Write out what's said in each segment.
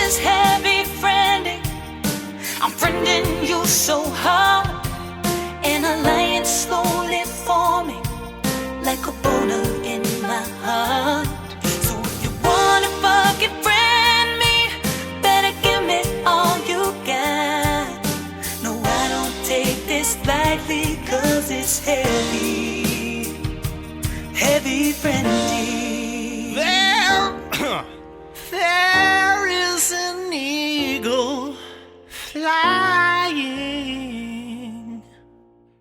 is heavy friending. I'm friending you so hard. An alliance slowly forming like a boulder in my heart. So if you wanna fucking friend me, better give me all you got. No, I don't take this lightly, cause it's heavy, heavy friendly. There is an eagle flying.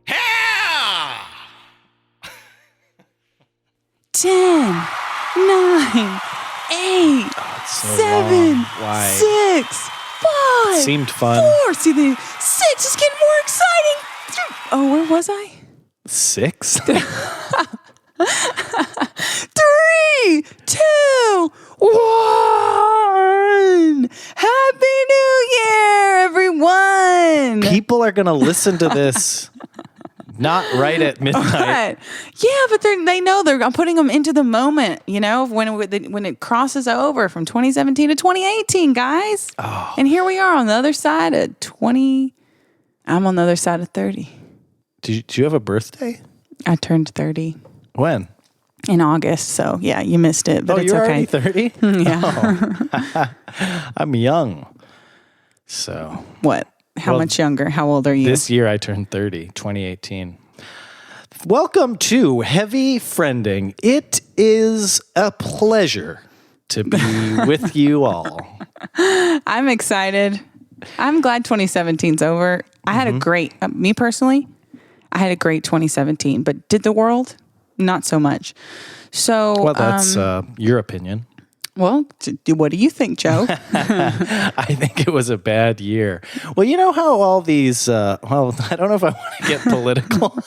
Yeah! 10, 9, 8, so 7, long. Why? 6, 5, Seemed fun. 4. See, the 6 is getting more exciting. Oh, where was I? 6? 3, 2, 1. Happy New Year, everyone. People are going to listen to this not right at midnight. Yeah, but they know I'm putting them into the moment, you know, when it crosses over from 2017 to 2018, guys. Oh. And here we are on the other side of 20. I'm on the other side of 30. Do you have a birthday? I turned 30 When? in August, so yeah, you missed it, but it's you're okay. already 30? Yeah. Oh. I'm young. So What? How much younger? How old are you? this year I turned 30, 2018. Welcome to Heavy Friending. It is a pleasure to be with you all. I'm excited. I'm glad 2017's over. I had a great, me personally, I had a great 2017, but did the world? Not so much. So, Well, that's your opinion. well, what do you think, Joe? I think it was a bad year. Well, you know how all these, I don't know if I want to get political.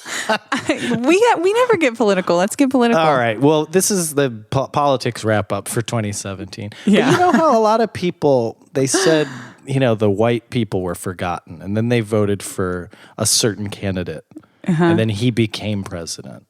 we never get political. Let's get political. All right. Well, this is the politics wrap up for 2017. Yeah. But you know how a lot of people, they said, you know, the white people were forgotten, and then they voted for a certain candidate, and then he became president.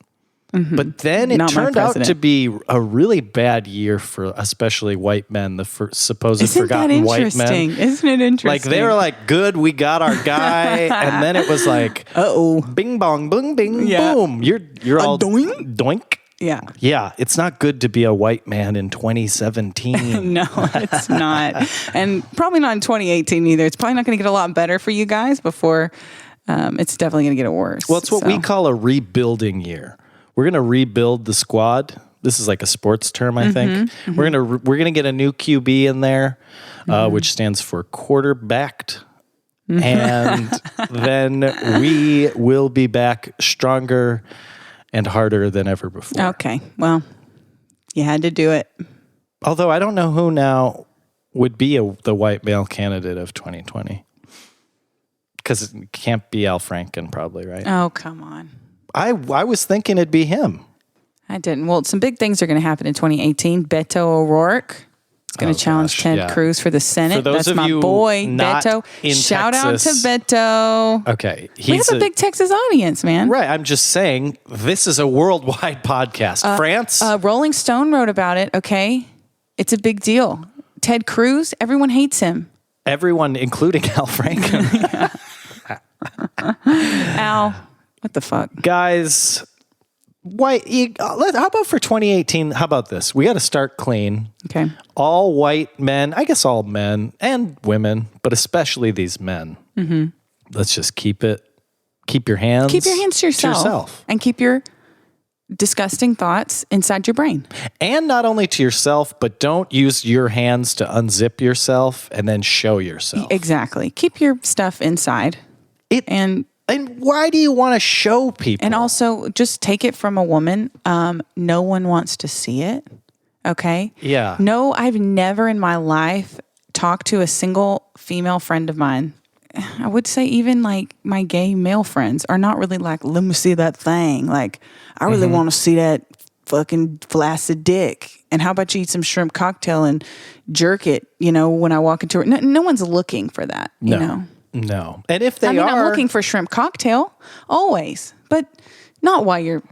But then it Not my turned out president. to be a really bad year for especially white men, the supposed Isn't that forgotten white interesting? men. Isn't it interesting? Like they were like, good, we got our guy. And then it was like, Uh-oh. bing bong, boom, bing, Yeah. boom. You're all doink? doink. Yeah. Yeah, it's not good to be a white man in 2017. No, it's not. And probably not in 2018 either. It's probably not going to get a lot better for you guys before it's definitely going to get worse. Well, it's what we call a rebuilding year. We're going to rebuild the squad. This is like a sports term, I think. We're gonna get a new QB in there, which stands for quarterbacked. And then we will be back stronger and harder than ever before. Okay. Well, you had to do it. Although I don't know who now would be the white male candidate of 2020. Because it can't be Al Franken probably, right? Oh, come on. I was thinking it'd be him. I didn't. Well, some big things are going to happen in 2018. Beto O'Rourke is going to challenge Ted Cruz for the Senate. For those That's of my you boy, not Beto. in Shout Texas- out to Beto. Okay. We have a big Texas audience, man. Right. I'm just saying, this is a worldwide podcast. France? Rolling Stone wrote about it, okay? It's a big deal. Ted Cruz, everyone hates him. Everyone, including Al Franken. Al, what the fuck? Guys, how about for 2018? How about this? We got to start clean. Okay. All white men, I guess all men and women, but especially these men. Let's just keep your hands. Keep your hands to yourself. And keep your disgusting thoughts inside your brain. And not only to yourself, but don't use your hands to unzip yourself and then show yourself. Exactly. Keep your stuff inside. And why do you want to show people? And also, just take it from a woman. No one wants to see it. Okay? Yeah. No, I've never in my life talked to a single female friend of mine. I would say even like my gay male friends are not really like, let me see that thing. Like, I really want to see that fucking flaccid dick. And how about you eat some shrimp cocktail and jerk it, you know, when I walk into it. No one's looking for that, you know? No. And if they I'm looking for shrimp cocktail always, but not while you're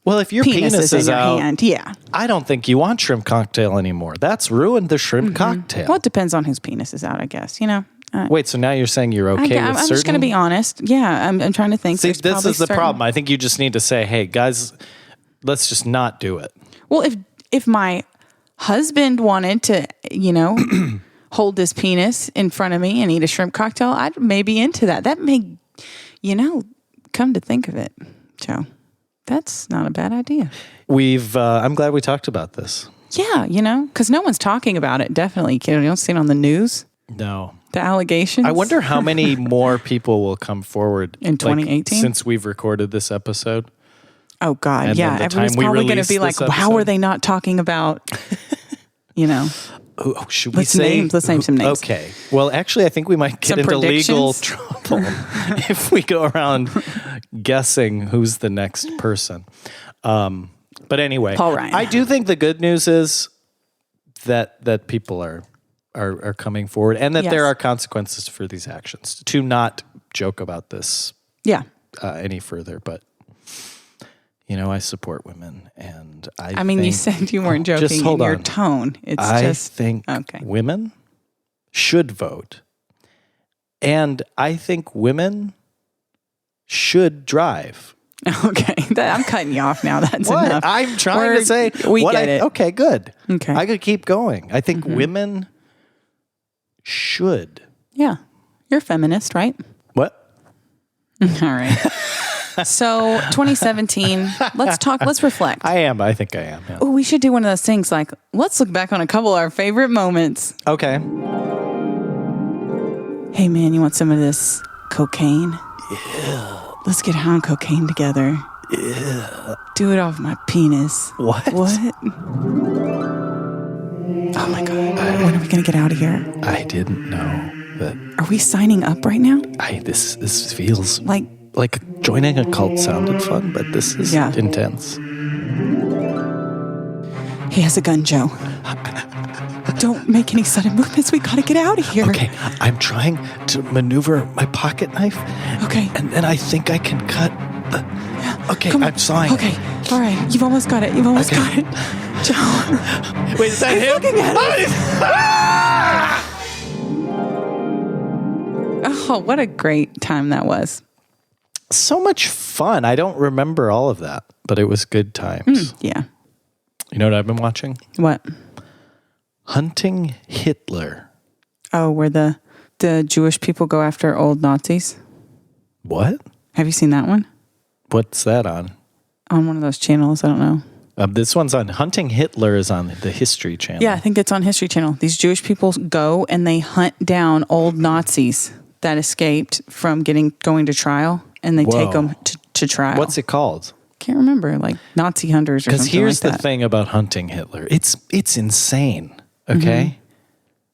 Well, if your penis is in your out, hand. Yeah. I don't think you want shrimp cocktail anymore. That's ruined the shrimp cocktail. Well, it depends on whose penis is out, I guess. You know. Wait, so now you're saying you're okay with I'm certain? just going to be honest. Yeah, I'm trying to think. See, There's this probably is the certain- problem. I think you just need to say, hey, guys, let's just not do it. Well, if my husband wanted to, you know, hold his penis in front of me and eat a shrimp cocktail, I'd maybe into that. That may, you know, come to think of it, Joe, that's not a bad idea. I'm glad we talked about this. Yeah, you know, because no one's talking about it. Definitely, you don't see it on the news. No. The allegations. I wonder how many more people will come forward in 2018 since we've recorded this episode. Oh God, and yeah. Everyone's probably going to be like, "How are they not talking about?" You know. Oh, should we Let's say? Let's name some names. Okay. Well, actually, I think we might get Some into legal predictions? trouble if we go around guessing who's the next person. But anyway, Paul Ryan. I do think the good news is that people are coming forward, and that Yes. there are consequences for these actions. To not joke about this Yeah. any further, but you know, I support women, and I mean, you said you weren't joking Just hold in your on. tone. It's I just think okay. women should vote, and I think women should drive. Okay, I'm cutting you off now. That's What? enough. I'm trying to say. We what get it. Okay, good. Okay. I could keep going. I think women should. Yeah, you're a feminist, right? What? All right. So 2017. Let's reflect. I am. I think I am. Yeah. Oh, we should do one of those things like let's look back on a couple of our favorite moments. Okay. Hey man, you want some of this cocaine? Yeah. Let's get high on cocaine together. Yeah. Do it off my penis. What? What? Oh my God. When are we going to get out of here? I didn't know that. Are we signing up right now? This feels Like, joining a cult sounded fun, but this is intense. he has a gun, Joe. Don't make any sudden movements. We got to get out of here. Okay, I'm trying to maneuver my pocket knife. Okay. And then I think I can cut the... Okay, I'm sawing. Okay. All right. You've almost got it. You've almost got it. Joe. Wait, is that He's him? looking at Oh, what a great time that was. So much fun. I don't remember all of that, but it was good times. Yeah. You know what I've been watching? What? Hunting Hitler. Oh, where the Jewish people go after old Nazis. What? Have you seen that one? What's that on? On one of those channels. I don't know. This one's on Hunting Hitler is on the History Channel. Yeah, I think it's on History Channel. These Jewish people go and they hunt down old Nazis that escaped from going to trial, and they take them to trial. What's it called? Can't remember, like Nazi hunters or something like that. Because here's the thing about Hunting Hitler. It's insane, okay?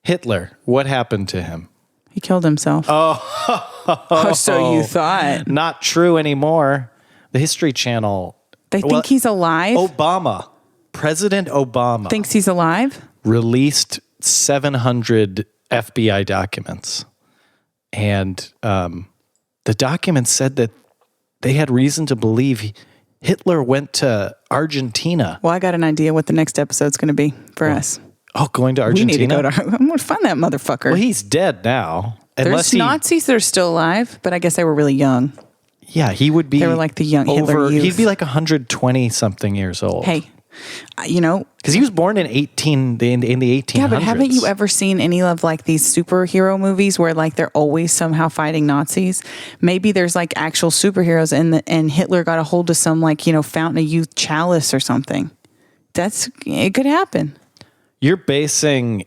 Hitler, what happened to him? He killed himself. Oh, so you thought. Not true anymore. The History Channel... They think he's alive? Obama. President Obama. Thinks he's alive? Released 700 FBI documents. And the documents said that they had reason to believe Hitler went to Argentina. Well, I got an idea what the next episode's going to be for us. Oh, going to Argentina? We need to go to... I'm going to find that motherfucker. Well, he's dead now. There's Nazis that are still alive, but I guess they were really young. Yeah, he would be... They were like the young Hitler youth. He'd be like 120-something years old. Hey, you know... Because he was born in the 1800s. Yeah, but haven't you ever seen any of like these superhero movies where like they're always somehow fighting Nazis? Maybe there's like actual superheroes and Hitler got a hold of some like, you know, Fountain of Youth chalice or something. It could happen. You're basing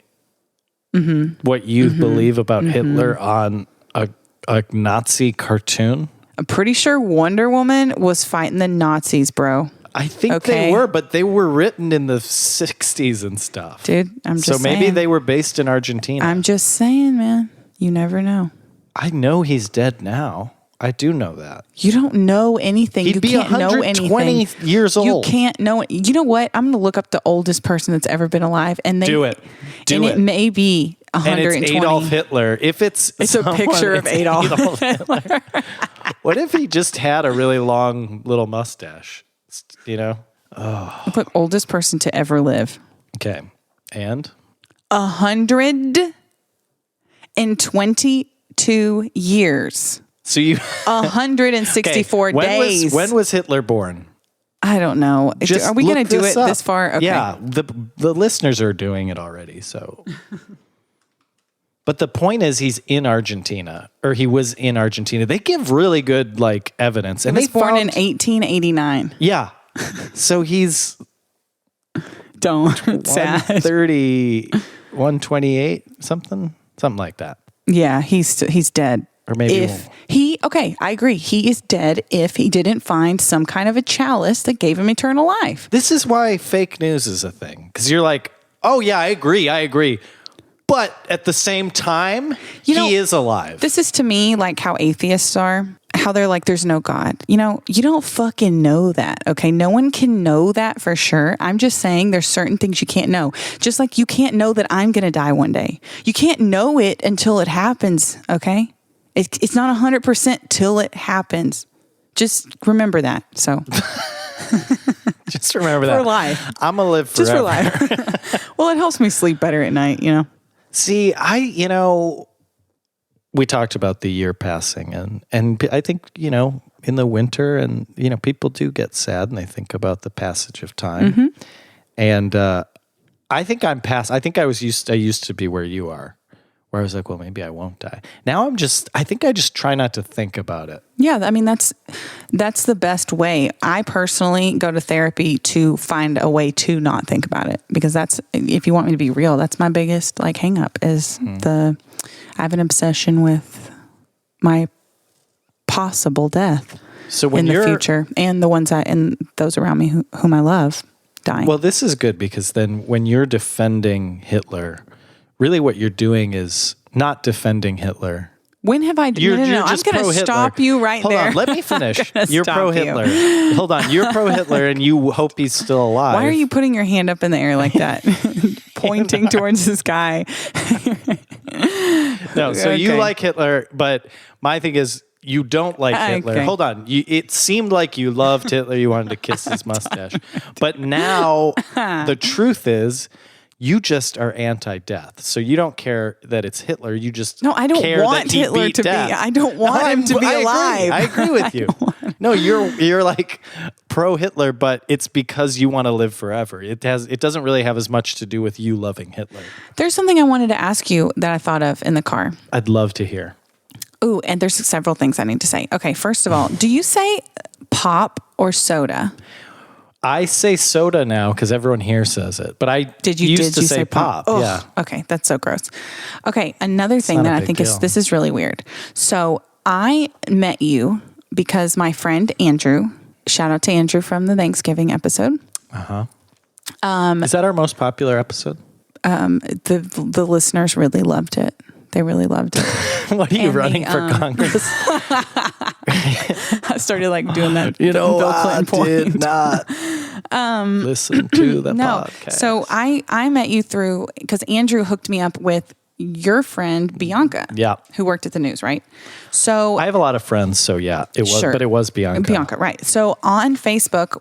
what you believe about Hitler on a Nazi cartoon? I'm pretty sure Wonder Woman was fighting the Nazis, bro. I think they were, but they were written in the 60s and stuff. Dude, I'm just saying. So maybe they were based in Argentina. I'm just saying, man. You never know. I know he's dead now. I do know that. You don't know anything. He'd be 120 years old. You can't know it. You know what? I'm going to look up the oldest person that's ever been alive. And Do it. It may be 120. And it's Adolf Hitler. If it's a picture of Adolf Hitler. What if he just had a really long little mustache? you know? I put oldest person to ever live. Okay. And? 122 years. So you 164 days. When was Hitler born? I don't know. Are we going to do it this far? Okay. Yeah, the listeners are doing it already. So, but the point is, he's in Argentina, or he was in Argentina. They give really good evidence, and he was born in 1889. Yeah, so he's sad 130, 128, something like that. Yeah, he's dead. Or maybe I agree. He is dead if he didn't find some kind of a chalice that gave him eternal life. This is why fake news is a thing. Because you're like, oh yeah, I agree. But at the same time, he is alive. This is to me like how atheists are. How they're like, there's no God. You don't fucking know that, okay? No one can know that for sure. I'm just saying there's certain things you can't know. Just like you can't know that I'm going to die one day. You can't know it until it happens, okay? It's not 100% till it happens. Just remember that. So, just remember that for life. I'm gonna live forever. Just for life. Well, it helps me sleep better at night. See, we talked about the year passing, and I think in the winter, and people do get sad and they think about the passage of time. Mm-hmm. And I think I'm past. I think I used to be where you are. Where I was like, well, maybe I won't die. Now I think I just try not to think about it. Yeah, I mean, that's the best way. I personally go to therapy to find a way to not think about it, because that's, if you want me to be real, that's my biggest hang up is I have an obsession with my possible death in the future, and the ones and those around me whom I love dying. Well, this is good, because then when you're defending Hitler, really what you're doing is not defending Hitler. When have I... No, I'm going to stop you right there. Hold on, let me finish. You're pro-Hitler. Hold on, you're pro-Hitler and you hope he's still alive. Why are you putting your hand up in the air like that? Pointing towards this guy. No, so you like Hitler, but my thing is you don't like Hitler. Okay. Hold on. It seemed like you loved Hitler. You wanted to kiss his mustache. But now the truth is... you just are anti-death, so you don't care that it's Hitler. You just I don't want Hitler to death. Be. I don't want him to be alive. I agree with you. No, you're like pro-Hitler, but it's because you want to live forever. It doesn't really have as much to do with you loving Hitler. There's something I wanted to ask you that I thought of in the car. I'd love to hear. Ooh, and there's several things I need to say. Okay, first of all, do you say pop or soda? I say soda now because everyone here says it, but I used to say pop. Oh, yeah. Okay, that's so gross. Okay, another thing that I think this is really weird. So I met you because my friend Andrew, shout out to Andrew from the Thanksgiving episode. Is that our most popular episode? The listeners really loved it. They really loved it. What are you running for Congress? I started doing that. Bill Clinton did not listen to the podcast. So I met you through, because Andrew hooked me up with your friend Bianca, who worked at the news, right? So I have a lot of friends, so yeah, it was, but it was Bianca. Bianca, right? So on Facebook,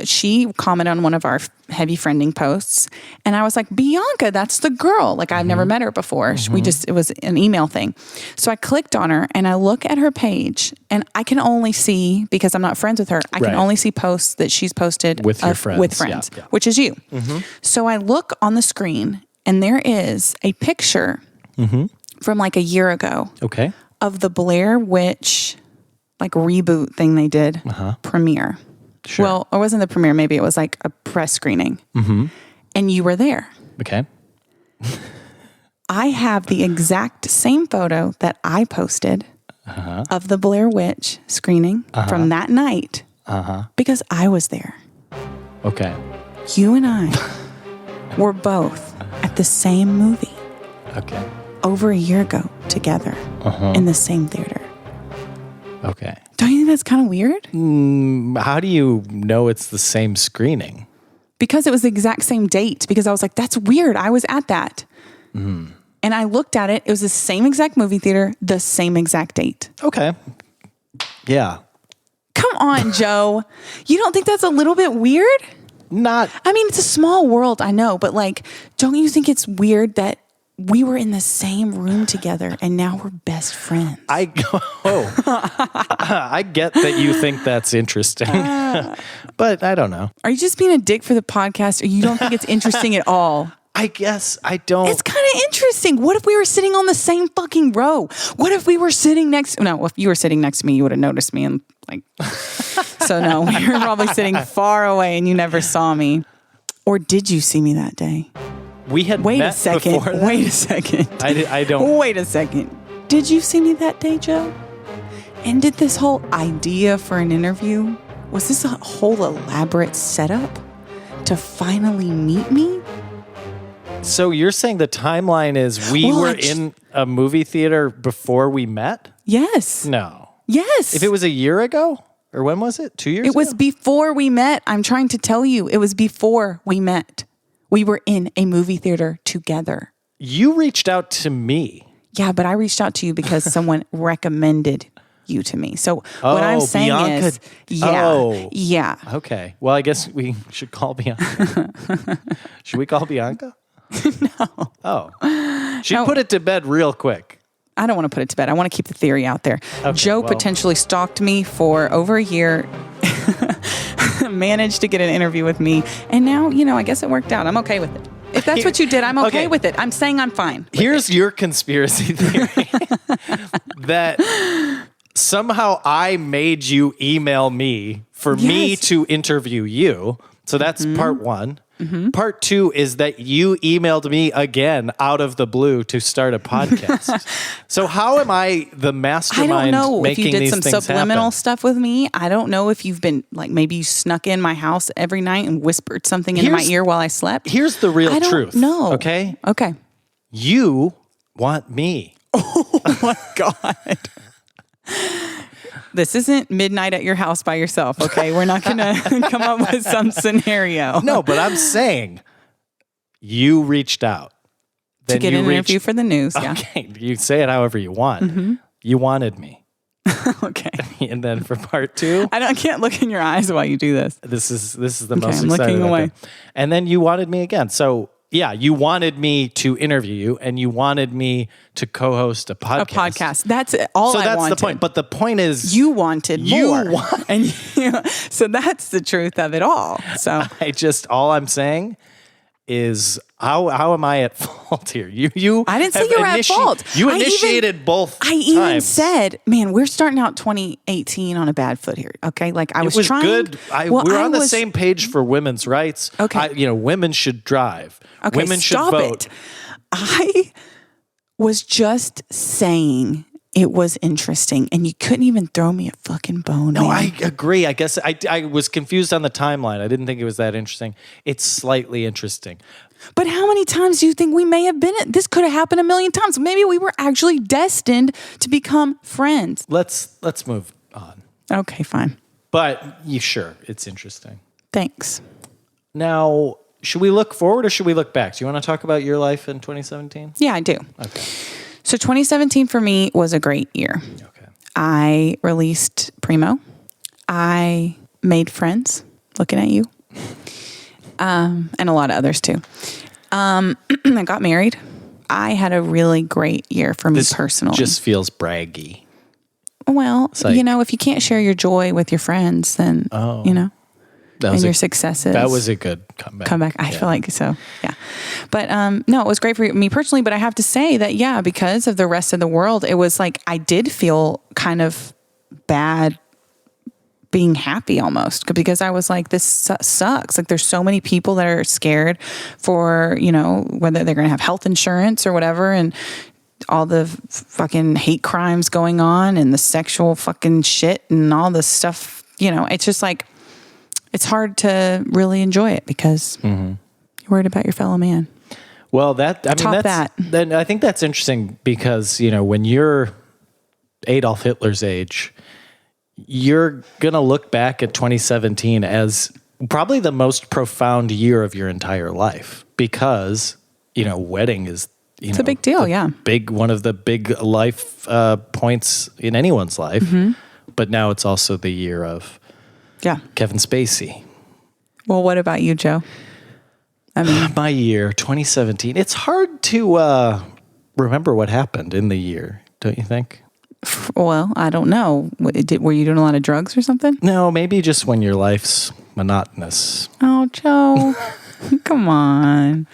she commented on one of our heavy friending posts, and I was like, Bianca, that's the girl. I've never met her before. It was an email thing. So I clicked on her and I look at her page, and I can only see, because I'm not friends with her, I can only see posts that she's posted with your friends, which is you. So I look on the screen, and there is a picture from a year ago. Okay. Of the Blair Witch reboot thing they did premiere. Sure. Well, it wasn't the premiere. Maybe it was a press screening. And you were there. Okay. I have the exact same photo that I posted of the Blair Witch screening from that night because I was there. Okay. You and I were both at the same movie. Okay. Over a year ago together in the same theater. Okay. Don't you think that's kind of weird? How do you know it's the same screening? Because it was the exact same date. Because I was like, that's weird. I was at that. And I looked at it. It was the same exact movie theater, the same exact date. Okay. Yeah. Come on, Joe. You don't think that's a little bit weird? Not. I mean, it's a small world, I know, but like, don't you think it's weird that we were in the same room together and now we're best friends? I get that you think that's interesting, but I don't know. Are you just being a dick for the podcast, or you don't think it's interesting at all? I guess I don't. It's kind of interesting. What if we were sitting on the same fucking row? What if we were sitting next? No, if you were sitting next to me, you would have noticed me. And like, so no, we were probably sitting far away and you never saw me. Or did you see me that day? We had Wait met a second. before that. Wait a second. I don't. Wait a second. Did you see me that day, Joe? And did this whole idea for an interview, was this a whole elaborate setup to finally meet me? So you're saying the timeline is we were in a movie theater before we met? Yes. No. Yes. If it was a year ago? Or when was it? 2 years ago? It was before we met. I'm trying to tell you, it was before we met. We were in a movie theater together. You reached out to me. Yeah, but I reached out to you because someone recommended you to me. So what I'm saying Bianca. is, yeah, Oh. yeah. Okay. Well, I guess we should call Bianca. Should we call Bianca? No. Oh. She put it to bed real quick. I don't want to put it to bed. I want to keep the theory out there. Okay, Joe potentially stalked me for over a year, managed to get an interview with me, and now, I guess it worked out. I'm okay with it. If that's what you did, I'm okay with it. I'm saying I'm fine. Here's your conspiracy theory. That somehow I made you email me for me to interview you. So that's part one. Mm-hmm. Part two is that you emailed me again out of the blue to start a podcast. So how am I the mastermind? I don't know if you did these some things subliminal happen? stuff with me. I don't know if you've been like, maybe you snuck in my house every night and whispered something into my ear while I slept. Here's the real truth. No. Okay. Okay. You want me. Oh my God. This isn't midnight at your house by yourself, okay? We're not going to come up with some scenario. No, but I'm saying you reached out. To get an interview for the news, yeah. Okay, you say it however you want. Mm-hmm. You wanted me. Okay. And then for part two, I can't look in your eyes while you do this. This is the most I'm exciting. looking away. And then you wanted me again. So yeah, you wanted me to interview you, and you wanted me to co-host a podcast. That's all I wanted. So that's the point. But the point is, you wanted more. And so that's the truth of it all. So all I'm saying is, how am I at fault here? You I didn't say you were at fault. You initiated both. I even said, man, we're starting out 2018 on a bad foot here. Okay, like I was was trying. Good. We're on the same page for women's rights. Okay, women should drive. Okay, women should vote. It. I was just saying it was interesting, and you couldn't even throw me a fucking bone. No, man. I agree. I guess I was confused on the timeline. I didn't think it was that interesting. It's slightly interesting. But how many times do you think we may have been at? This could have happened a million times. Maybe we were actually destined to become friends. Let's move on. Okay, fine. But sure, it's interesting. Thanks. Now, should we look forward or should we look back? Do you want to talk about your life in 2017? Yeah, I do. Okay. So 2017 for me was a great year. Okay. I released Primo. I made friends, looking at you, and a lot of others too. I got married. I had a really great year for me personally. Just feels braggy. Well, like, if you can't share your joy with your friends, then, and your successes. That was a good comeback. I feel like so, yeah. But no, it was great for me personally. But I have to say that, because of the rest of the world, it was like I did feel kind of bad being happy almost, because I was like, this sucks. Like there's so many people that are scared for, whether they're going to have health insurance or whatever. And all the fucking hate crimes going on and the sexual fucking shit and all this stuff, it's just like, it's hard to really enjoy it because you're worried about your fellow man. Well, then I think that's interesting because, when you're Adolf Hitler's age, you're going to look back at 2017 as probably the most profound year of your entire life because, wedding is, it's a big deal. Yeah. One of the big life points in anyone's life. Mm-hmm. But now it's also the year of Yeah. Kevin Spacey. Well, what about you, Joe? I mean, My year, 2017. It's hard to remember what happened in the year, don't you think? well, I don't know. Were you doing a lot of drugs or something? No, maybe just when your life's monotonous. Oh, Joe. Come on.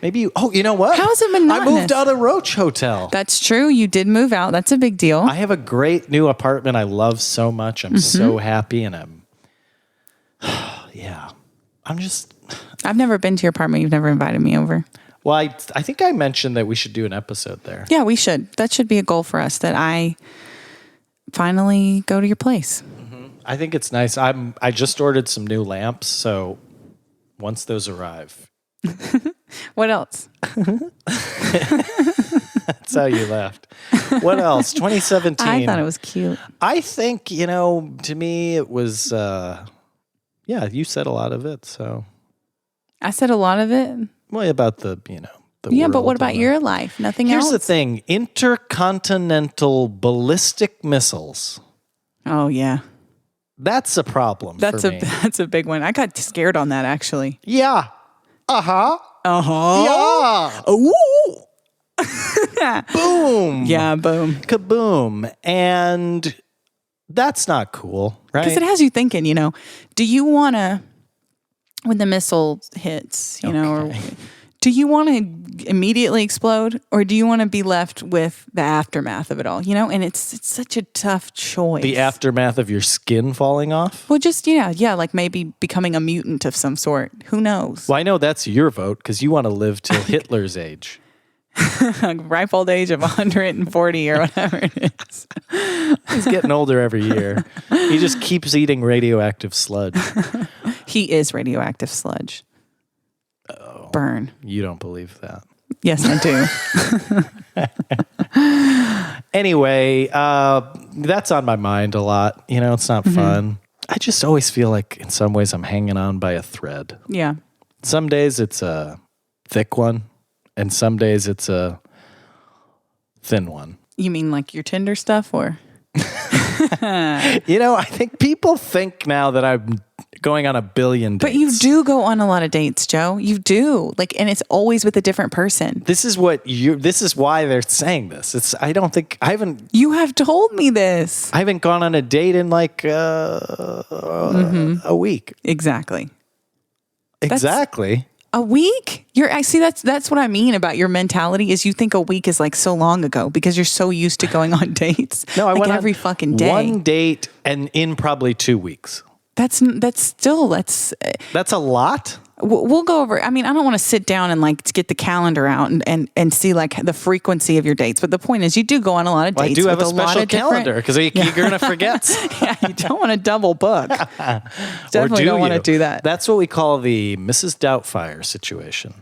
Maybe you know what? How is it monotonous? I moved out of Roach Hotel. That's true. You did move out. That's a big deal. I have a great new apartment I love so much. I'm so happy, and I've never been to your apartment. You've never invited me over. Well, I think I mentioned that we should do an episode there. Yeah, we should. That should be a goal for us, that I finally go to your place. I think it's nice. I just ordered some new lamps, so once those arrive. What else? That's how you laughed. What else? 2017. I thought it was cute. I think, to me it was, you said a lot of it, so. I said a lot of it. Well, about the Yeah, but world what about and your life? Nothing Here's else? the thing. Intercontinental ballistic missiles. Oh, yeah. That's a problem That's for me. that's a big one. I got scared on that, actually. Yeah. Uh-huh. Uh-huh. Yeah. Ooh. Boom. Yeah, boom. Kaboom. And that's not cool, right? Because it has you thinking, do you want to, when the missile hits, or do you want to immediately explode, or do you want to be left with the aftermath of it all? And it's such a tough choice. The aftermath of your skin falling off? Well, just, like maybe becoming a mutant of some sort. Who knows? Well, I know that's your vote because you want to live till Hitler's age. Ripe old age of 140 or whatever it is. He's getting older every year. He just keeps eating radioactive sludge. He is radioactive sludge. Oh. Burn. You don't believe that. Yes, I do. Anyway, that's on my mind a lot. It's not fun. I just always feel like in some ways I'm hanging on by a thread. Yeah. Some days it's a thick one, and some days it's a thin one. You mean like your Tinder stuff, or? I think people think now that I'm going on a billion dates. But you do go on a lot of dates, Joe. You do. And it's always with a different person. This is why they're saying this. I haven't. You have told me this. I haven't gone on a date in a week. Exactly. Exactly. A week? I see that's what I mean about your mentality is you think a week is like so long ago because you're so used to going on dates. No, I went every on fucking day. One date and in probably 2 weeks. That's a lot. We'll go over. I mean, I don't want to sit down and get the calendar out and see the frequency of your dates. But the point is, you do go on a lot of dates. I do have with a special calendar because you're going to forget. Yeah, you don't want to double book. Definitely don't want to do that. That's what we call the Mrs. Doubtfire situation.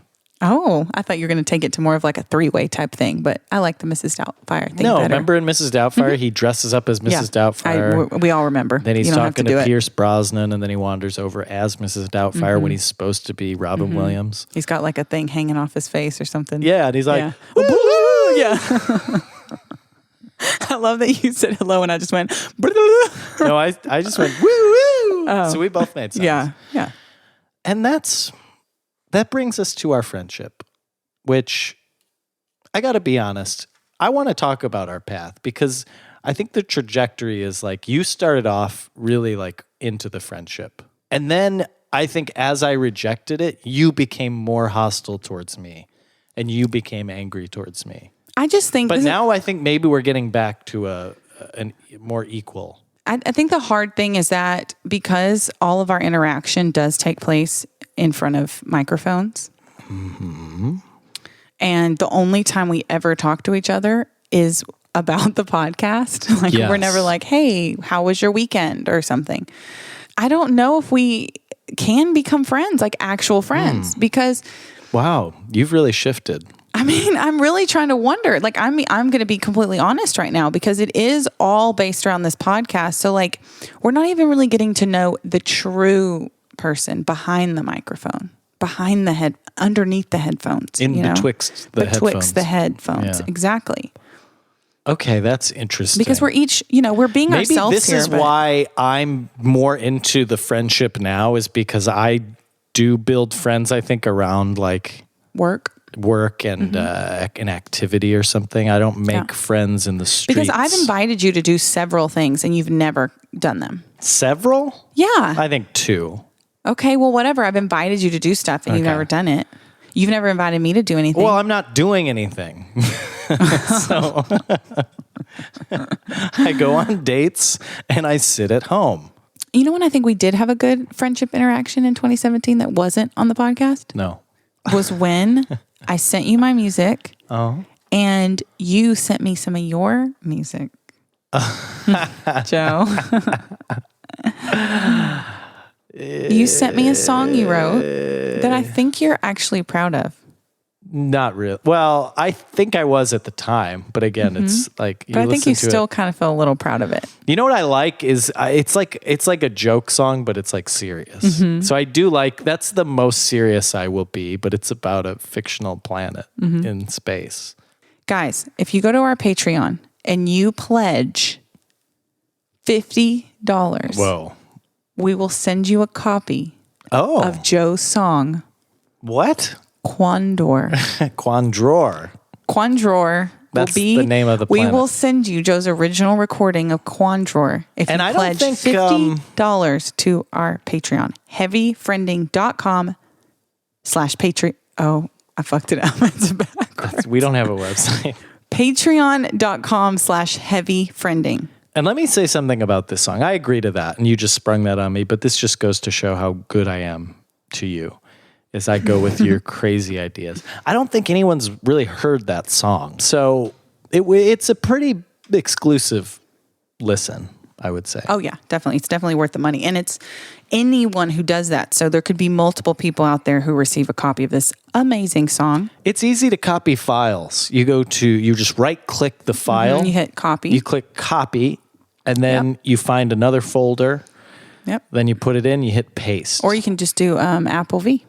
Oh, I thought you were going to take it to more of a three-way type thing, but I like the Mrs. Doubtfire thing better. Remember in Mrs. Doubtfire, he dresses up as Mrs. Doubtfire. We all remember. Then he's talking to Pierce Brosnan, and then he wanders over as Mrs. Doubtfire when he's supposed to be Robin Williams. He's got a thing hanging off his face or something. Yeah, and he's like, woo! Yeah. I love that you said hello, and I just went. No, I just went woo woo. Oh. So we both made sense. Yeah. And that brings us to our friendship, which I got to be honest, I want to talk about our path because I think the trajectory is you started off really into the friendship. And then I think as I rejected it, you became more hostile towards me and you became angry towards me. I just think. But now I think maybe we're getting back to a more equal. I think the hard thing is that because all of our interaction does take place in front of microphones, and the only time we ever talk to each other is about the podcast. We're never hey, how was your weekend or something. I don't know if we can become friends, actual friends, because. Wow, you've really shifted. I mean, I'm really trying to wonder. I'm going to be completely honest right now because it is all based around this podcast. So we're not even really getting to know the true person behind the microphone, behind the head, underneath the headphones. Betwixt the headphones. The headphones, exactly. Okay, that's interesting. Because we're each, we're being Maybe ourselves this here. is but why I'm more into the friendship now, is because I do build friends, I think, around like work. and an activity or something. I don't make friends in the streets. Because I've invited you to do several things and you've never done them. Several? Yeah. I think 2. Okay, well, whatever. I've invited you to do stuff and you've never done it. You've never invited me to do anything. Well, I'm not doing anything. So I go on dates and I sit at home. You know when I think we did have a good friendship interaction in 2017 that wasn't on the podcast? No. Was when I sent you my music and you sent me some of your music. Joe. You sent me a song you wrote that I think you're actually proud of. Not really. Well, I think I was at the time, but again, it's like. But I think you still kind of feel a little proud of it. You know what I like is it's like a joke song, but it's like serious. So I do like, that's the most serious I will be, but it's about a fictional planet in space. Guys, if you go to our Patreon and you pledge $50, Whoa. we will send you a copy of Joe's song. What? Quandor. Quandror. That's the name of the planet. We will send you Joe's original recording of Quandror if you pledge $50 to our Patreon. heavyfriending.com/Patreon. Oh, I fucked it up. It's backwards. We don't have a website. Patreon.com/heavyfriending. And let me say something about this song. I agree to that, and you just sprung that on me, but this just goes to show how good I am to you as I go with your crazy ideas. I don't think anyone's really heard that song. So it's a pretty exclusive listen, I would say. Oh, yeah, definitely. It's definitely worth the money. And it's anyone who does that. So there could be multiple people out there who receive a copy of this amazing song. It's easy to copy files. You just right click the file. You hit copy. You click copy, and then you find another folder. Yep. Then you put it in, you hit paste. Or you can just do Apple V.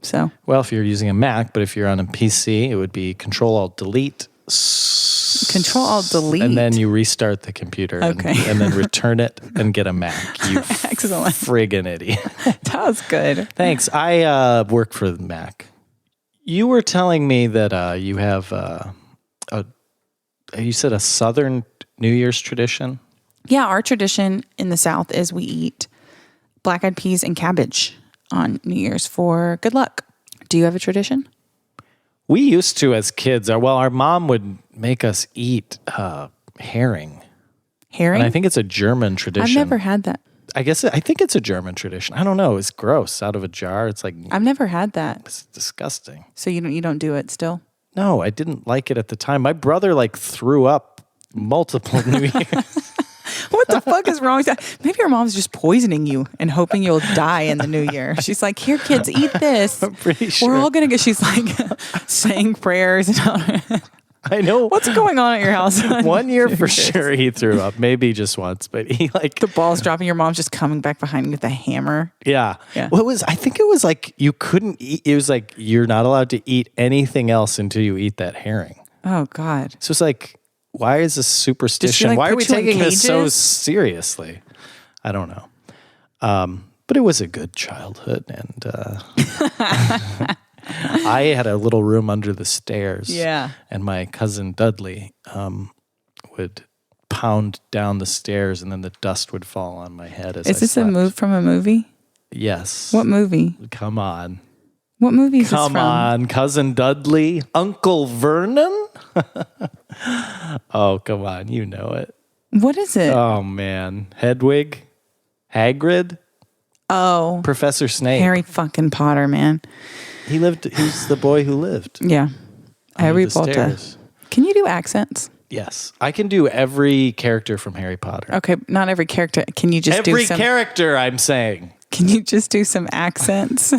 So, well, if you're using a Mac, but if you're on a PC, it would be Control-Alt-Delete. Control-Alt-Delete. And then you restart the computer and then return it and get a Mac. You excellent friggin' idiot. That was good. Thanks. I work for the Mac. You were telling me that you have you said a Southern New Year's tradition? Yeah, our tradition in the South is we eat black-eyed peas and cabbage on New Year's for good luck. Do you have a tradition? We used to as kids. Our mom would make us eat herring. Herring? And I think it's a German tradition. I've never had that. I think it's a German tradition. I don't know. It's gross. Out of a jar. It's like, I've never had that. it's disgusting. So you don't do it still? No, I didn't like it at the time. My brother threw up multiple New Year's. What the fuck is wrong with that? Maybe your mom's just poisoning you and hoping you'll die in the new year. She's like, here, kids, eat this. I'm pretty sure. We're all going to get, she's like saying prayers. And all. I know. What's going on at your house? One year for sure he threw up. Maybe just once, but he the ball's dropping. Your mom's just coming back behind you with a hammer. Yeah. Yeah. Well, I think it was like you couldn't eat. It was like you're not allowed to eat anything else until you eat that herring. Oh, God. So it's like, why is this superstition? Why are we taking this so seriously? I don't know. But it was a good childhood. And I had a little room under the stairs. Yeah. And my cousin Dudley would pound down the stairs and then the dust would fall on my head as I Is this slept. a move from a movie? Yes. What movie? Come on. What movie is this from? Come on, Cousin Dudley. Uncle Vernon? Oh, come on. You know it. What is it? Oh, man. Hedwig? Hagrid? Oh. Professor Snape. Harry fucking Potter, man. He's the boy who lived. Yeah. Harry the Potter. stairs. Can you do accents? Yes. I can do every character from Harry Potter. Okay, not every character. Can you just do Every some character, I'm saying. Can you just do some accents?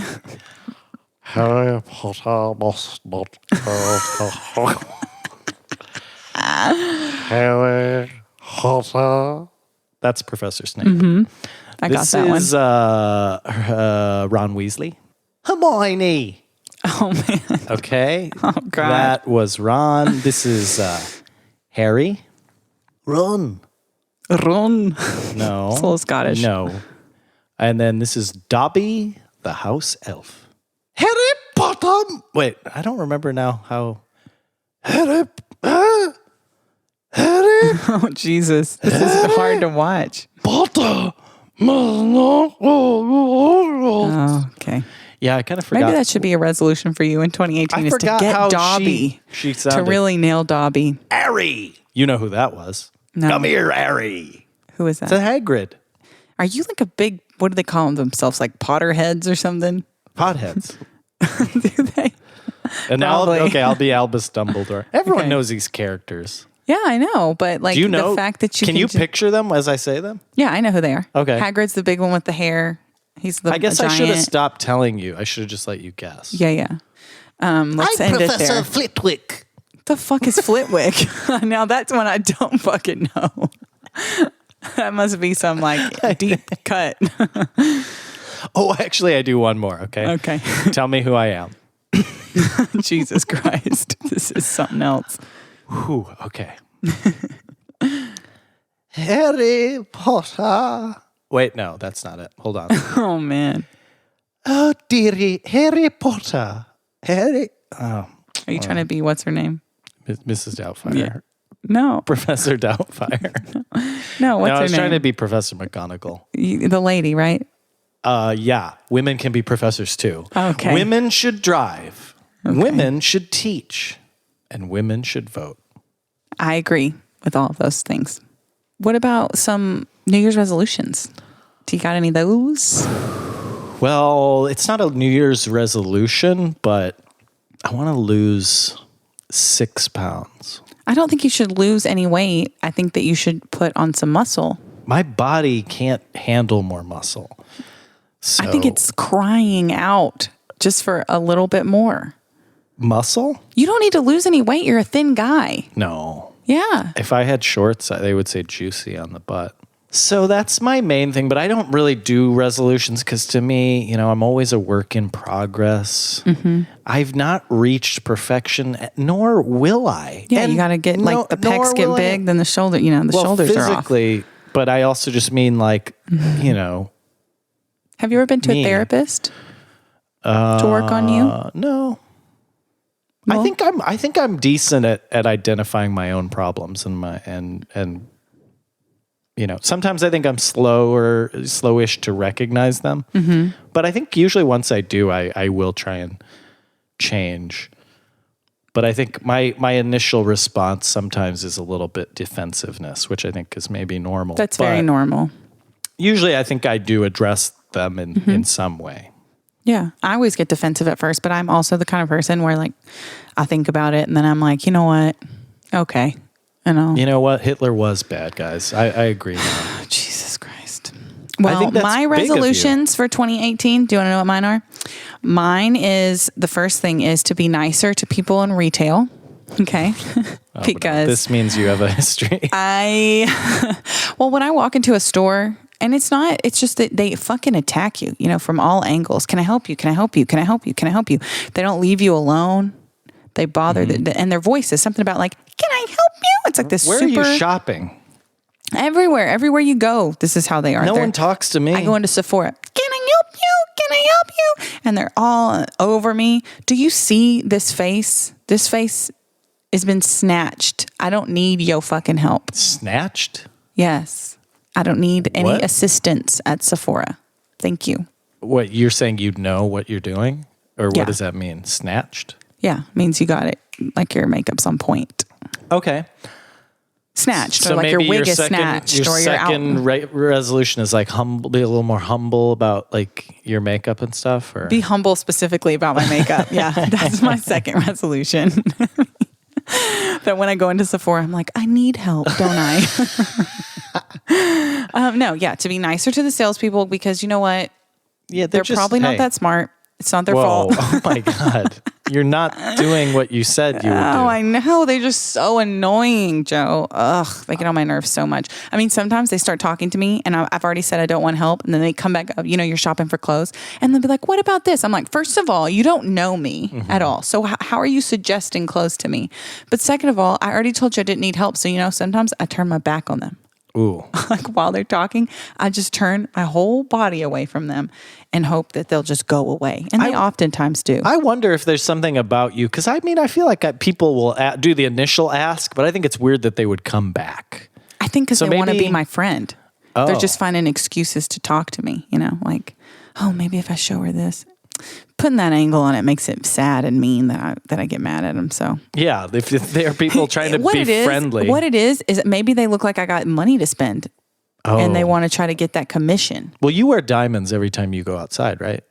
Harry Potter must not go. Harry Potter. That's Professor Snape. I got that one. This is Ron Weasley. Hermione. Oh, man. Okay. Oh, God. That was Ron. This is Harry. Run. Run. No. It's a little Scottish. No. And then this is Dobby the house elf. Harry Potter. Wait, I don't remember now how. Harry. Oh, Jesus. This is hard to watch. Potter. Oh, okay. Yeah, I kind of forgot. Maybe that should be a resolution for you in 2018 I is to forgot get how Dobby. she To sounded. really nail Dobby. Harry. You know who that was. No. Come here, Harry. Who is that? It's a Hagrid. Are you like a big, what do they call themselves? Like Potterheads or something? Potheads. Do they? And now, Probably. I'll be Albus Dumbledore. Everyone Okay. knows these characters. Yeah, I know. But like Do you know? the fact that you can you ju- picture them as I say them? Yeah, I know who they are. Okay. Hagrid's the big one with the hair. He's the I guess I giant. should have stopped telling you. I should have just let you guess. Yeah, yeah. Let's end it there. Flitwick. The fuck is Flitwick? Now that's one I don't fucking know. That must be some like deep cut. Oh, actually, I do one more. Okay. Okay. Tell me who I am. Jesus Christ. This is something else. Whew, okay. Harry Potter. Wait, no, that's not it. Hold on. Oh man. Oh, dearie, Harry Potter. Harry. Oh, Are you trying to be what's her name? Mrs. Doubtfire. Yeah. No. Professor Doubtfire. No, what's No, I her was name? trying to be Professor McGonagall. The lady, right? Yeah, women can be professors too. Okay. Women should drive. Women should teach. And women should vote. I agree with all of those things. What about some New Year's resolutions? Do you got any of those? Well, it's not a New Year's resolution, but I want to lose 6 pounds. I don't think you should lose any weight. I think that you should put on some muscle. My body can't handle more muscle. So, I think it's crying out just for a little bit more. muscle? You don't need to lose any weight. You're a thin guy. No. Yeah. If I had shorts, they would say juicy on the butt. So that's my main thing, but I don't really do resolutions because to me, I'm always a work in progress. Mm-hmm. I've not reached perfection, nor will I. Yeah, And you got to get like the nor pecs get will I- big, then the shoulder, the shoulders are off. physically, but I also just mean like, Have you ever been to me. a therapist to work on you? No. No? I think I'm decent at identifying my own problems and sometimes I think I'm slowish to recognize them. Mm-hmm. But I think usually once I do, I will try and change. But I think my initial response sometimes is a little bit defensiveness, which I think is maybe normal. That's very But normal. Usually I think I do address them in some way. Yeah. I always get defensive at first, but I'm also the kind of person where like I think about it and then I'm like, you know what? Okay. You know what? Hitler was bad, guys. I agree now. Jesus Christ. Well, think that's my big of you. resolutions for 2018, do you want to know what mine are? Mine is, the first thing is to be nicer to people in retail. Okay. Because This means you have a history. well, when I walk into a store, and it's just that they fucking attack you, from all angles. Can I help you? Can I help you? Can I help you? Can I help you? They don't leave you alone. They bother, and their voice is something about like, can I help you? It's like this Where super... are you shopping? Everywhere you go, this is how they are. No one talks to me. I go into Sephora. Can I help you? Can I help you? And they're all over me. Do you see this face? This face has been snatched. I don't need your fucking help. Snatched? Yes. I don't need any What? assistance at Sephora. Thank you. What, you're saying you know what you're doing? Or what Yeah. does that mean? Snatched? Yeah. Means you got it. Like your makeup's on point. Okay. Snatched. Or like your wig is snatched. Your Or you're out. second resolution is like be a little more humble about like your makeup and stuff? Or Be humble specifically about my makeup. Yeah. That's my second resolution. That when I go into Sephora, I'm like, I need help, don't I? To be nicer to the salespeople because you know what? yeah, They're just, probably not hey. that smart. It's not their Whoa. fault. Oh my God. You're not doing what you said you would do. Oh, I know. They're just so annoying, Joe. Ugh, they get on my nerves so much. I mean, sometimes they start talking to me and I've already said I don't want help. And then they come back up, you're shopping for clothes. And they'll be like, what about this? I'm like, first of all, you don't know me at all. So how are you suggesting clothes to me? But second of all, I already told you I didn't need help. So, sometimes I turn my back on them. Ooh. Like while they're talking, I just turn my whole body away from them and hope that they'll just go away. And they oftentimes do. I wonder if there's something about you, because I feel like people will do the initial ask, but I think it's weird that they would come back. I think because they want to maybe- be my friend. Oh. They're just finding excuses to talk to me, like, oh, maybe if I show her this. Putting that angle on it makes it sad and mean that I get mad at them. So Yeah, if there are people trying to be friendly. What it is that maybe they look like I got money to spend and they want to try to get that commission. Well, you wear diamonds every time you go outside, right?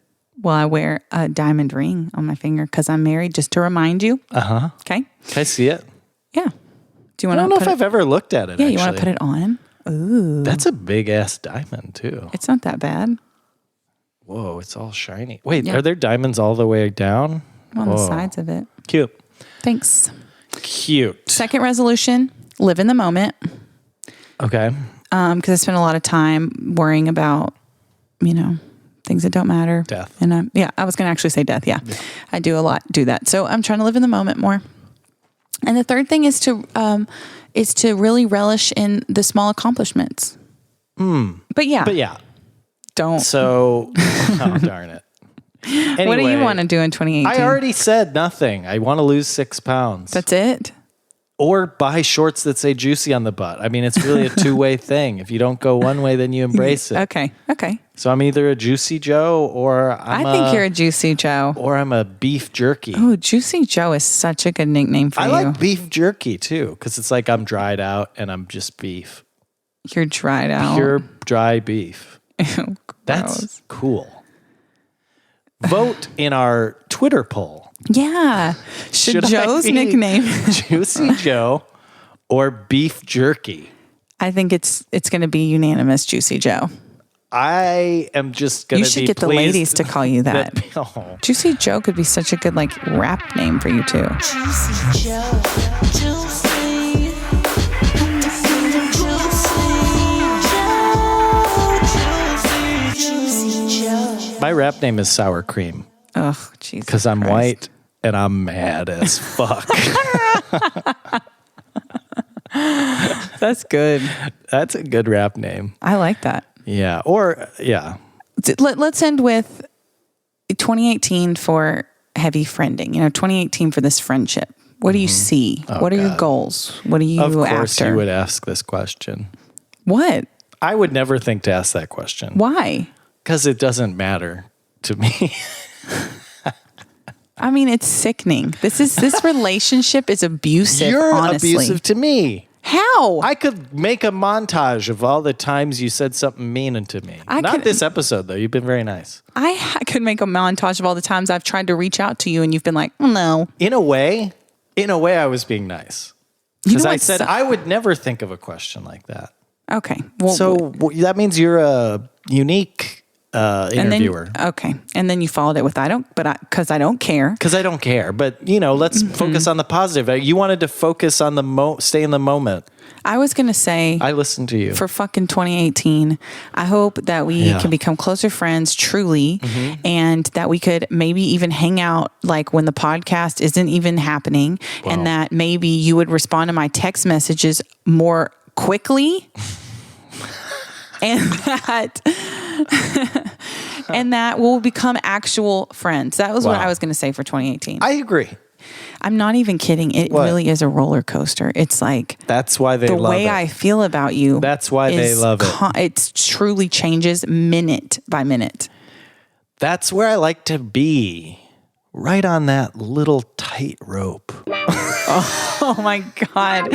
Well, I wear a diamond ring on my finger because I'm married, just to remind you. Uh-huh. Okay. Can I see it? Yeah. Do you want I don't know if I've ever looked at it, Yeah, actually. you want to put it on? Ooh. That's a big-ass diamond, too. It's not that bad. Whoa, it's all shiny. Wait, Yeah. are there diamonds all the way down? On the sides of it. Cute. Thanks. Cute. Second resolution, live in the moment. Okay. Because I spend a lot of time worrying about, things that don't matter. Death. And I was going to actually say death. Yeah. I do that. So I'm trying to live in the moment more. And the third thing is to really relish in the small accomplishments. But yeah. Don't. So, oh, darn it. Anyway, what do you want to do in 2018? I already said nothing. I want to lose 6 pounds. That's it? Or buy shorts that say juicy on the butt. It's really a two-way thing. If you don't go one way, then you embrace it. Okay. So I'm either a Juicy Joe or I think you're a Juicy Joe. Or I'm a Beef Jerky. Oh, Juicy Joe is such a good nickname for you. I like Beef Jerky, too, because it's like I'm dried out and I'm just beef. You're dried out. Pure dry beef. Ew, That's gross. cool. Vote in our Twitter poll. Yeah. Should I Joe's be nickname? Juicy Joe or Beef Jerky? I think it's going to be unanimous, Juicy Joe. I am just going You to be should get the pleased ladies to call you that. Oh. Juicy Joe could be such a good rap name for you too. Juicy Joe, juicy. Juicy Joe. My rap name is Sour Cream Oh, Jesus. because I'm Christ. white and I'm mad as fuck. That's good. That's a good rap name. I like that. Yeah. Or, yeah. Let's end with 2018 for heavy friending. 2018 for this friendship. What do you see? What are your goals? What are you Of course, after? you would ask this question. What? I would never think to ask that question Why? because it doesn't matter to me. I mean, it's sickening. This relationship is abusive. You're honestly. abusive to me. How? I could make a montage of all the times you said something mean to me. I Not could- this episode, though. You've been very nice. I could make a montage of all the times I've tried to reach out to you and you've been like, oh, no. In a way, I was being nice. You know Because I what's said so- I would never think of a question like that. Okay. Well, So that means you're a unique interviewer. Okay. And then you followed it with because I don't care. Because I don't care. But, let's focus on the positive. You wanted to focus on stay in the moment. I was going to say I listened to you. for fucking 2018, I hope that we Yeah. can become closer friends truly and that we could maybe even hang out when the podcast isn't even happening and that maybe you would respond to my text messages more quickly and that we'll become actual friends. That was what Wow. I was going to say for 2018. I agree. I'm not even kidding. It What? really is a roller coaster. It's like That's why they the love way it. I feel about you. That's why they is love it. It truly changes minute by minute. That's where I like to be. Right on that little tightrope. Oh my God.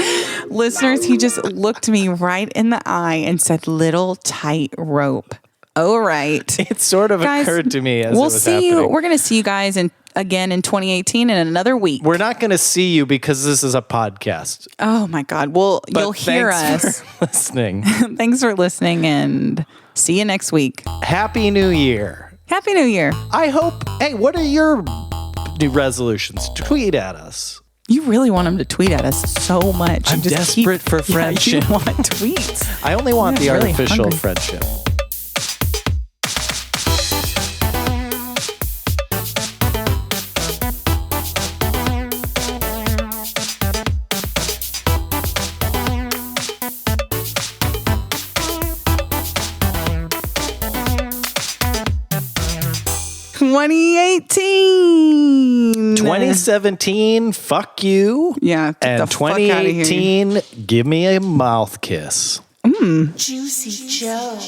Listeners, he just looked me right in the eye and said, little tight rope. All right. It sort of Guys, occurred to me as it we'll was see happening. you. We're going to see you guys again in 2018 in another week. We're not going to see you because this is a podcast. Oh my God. Well, But you'll hear thanks us. for listening. Thanks for listening and see you next week. Happy New Year. Happy New Year. I hope. Hey, what are your New resolutions. Tweet at us. You really want them to tweet at us so much. I'm You just desperate for friendship. Yeah, you want tweets. I only want the You're really artificial hungry. friendship. $2018. 2017, fuck you. Yeah, get And the fuck outta here. 2018, give me a mouth kiss. Juicy Joe.